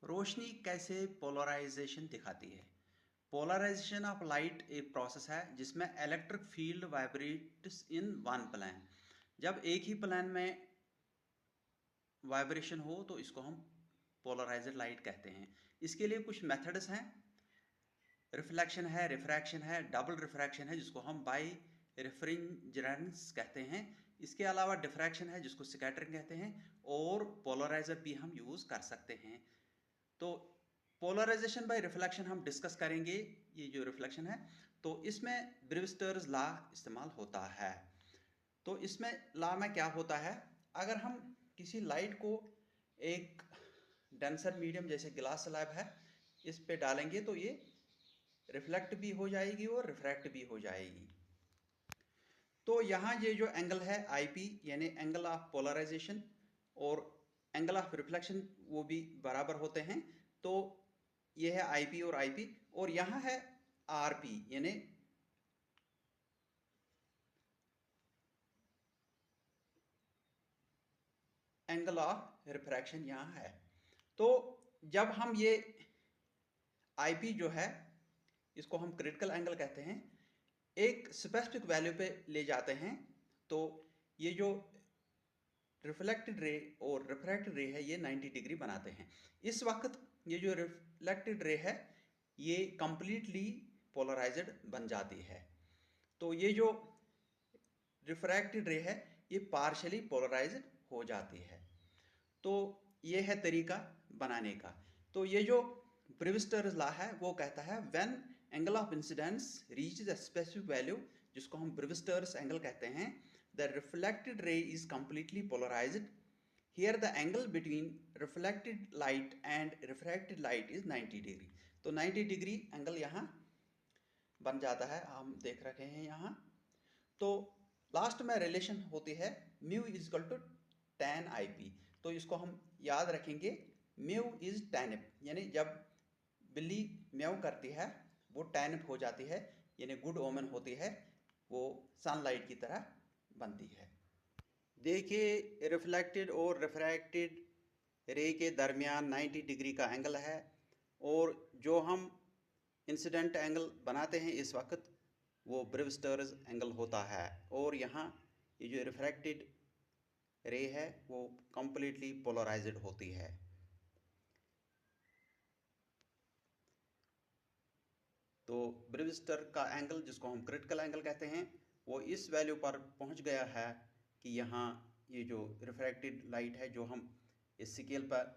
रोशनी कैसे पोलराइजेशन दिखाती है। पोलराइजेशन ऑफ लाइट एक प्रोसेस है जिसमें electric field vibrates in one plane. जब एक ही प्लेन में वाइब्रेशन हो तो इसको हम पोलराइज्ड लाइट कहते हैं। इसके लिए कुछ मेथड्स हैं। रिफ्लेक्शन है, रिफ्रैक्शन है, डबल रिफ्रैक्शन है जिसको हम बाई रेफ्रिजरेंस कहते हैं। इसके अलावा डिफ्रैक्शन है जिसको स्कैटरिंग कहते हैं, और पोलराइजर भी हम यूज़ कर सकते हैं। तो पोलराइजेशन बाय रिफ्लेक्शन हम डिस्कस करेंगे। ये जो रिफ्लेक्शन है तो इसमें ब्रेविस्टर्स लॉ इस्तेमाल होता है। तो इसमें लॉ में क्या होता है, अगर हम किसी लाइट को एक डेंसर मीडियम जैसे ग्लास स्लैब है इस पे डालेंगे तो ये रिफ्लेक्ट भी हो जाएगी और रिफ्रैक्ट भी हो जाएगी। तो यहाँ ये जो एंगल है आईपी यानी एंगल ऑफ पोलराइजेशन और एंगल ऑफ रिफ्लेक्शन वो भी बराबर होते हैं। तो ये है आईपी और आईपी, और यहाँ है आरपी यानी एंगल ऑफ रिफ्रैक्शन यहाँ है। तो जब हम ये आईपी जो है इसको हम क्रिटिकल एंगल कहते हैं, एक स्पेसिफिक वैल्यू पे ले जाते हैं तो ये जो रिफ्लेक्टेड रे और रिफ्रैक्टेड रे है ये 90 डिग्री बनाते हैं। इस वक्त ये जो रिफ्लेक्टेड रे है ये कंप्लीटली पोलराइज्ड बन जाती है। तो ये जो रिफ्रैक्टेड रे है ये पार्शियली पोलराइज्ड हो जाती है। तो ये है तरीका बनाने का। तो ये जो ब्रेविस्टर्स लॉ है वो कहता है when angle of incidence reaches a specific value, जिसको हम ब्रेविस्टर्स एंगल कहते हैं, the reflected ray is completely polarized. Here the angle between reflected light and refracted light is 90 degree. तो 90 डिग्री एंगल यहाँ बन जाता है, हम देख रखे हैं यहाँ। तो लास्ट में रिलेशन होती है mu is equal to tan IP। तो इसको हम याद रखेंगे, म्यू इज tan F, यानी जब बिल्ली म्याऊ करती है वो tan F हो जाती है, यानी गुड ओमन होती है, वो सनलाइट की तरह बनती है। देखिए रिफ्लेक्टेड और रिफ्रैक्टेड रे के दरमियान 90 डिग्री का एंगल है, और जो हम इंसिडेंट एंगल बनाते हैं इस वक्त वो ब्रेविस्टर्स एंगल होता है, और यहाँ ये जो रिफ्रैक्टेड रे है वो कंप्लीटली पोलराइज्ड होती है। तो ब्रेविस्टर का एंगल जिसको हम क्रिटिकल एंगल कहते हैं वो इस वैल्यू पर पहुंच गया है कि यहाँ ये जो रिफ्रैक्टेड लाइट है जो हम इस स्केल पर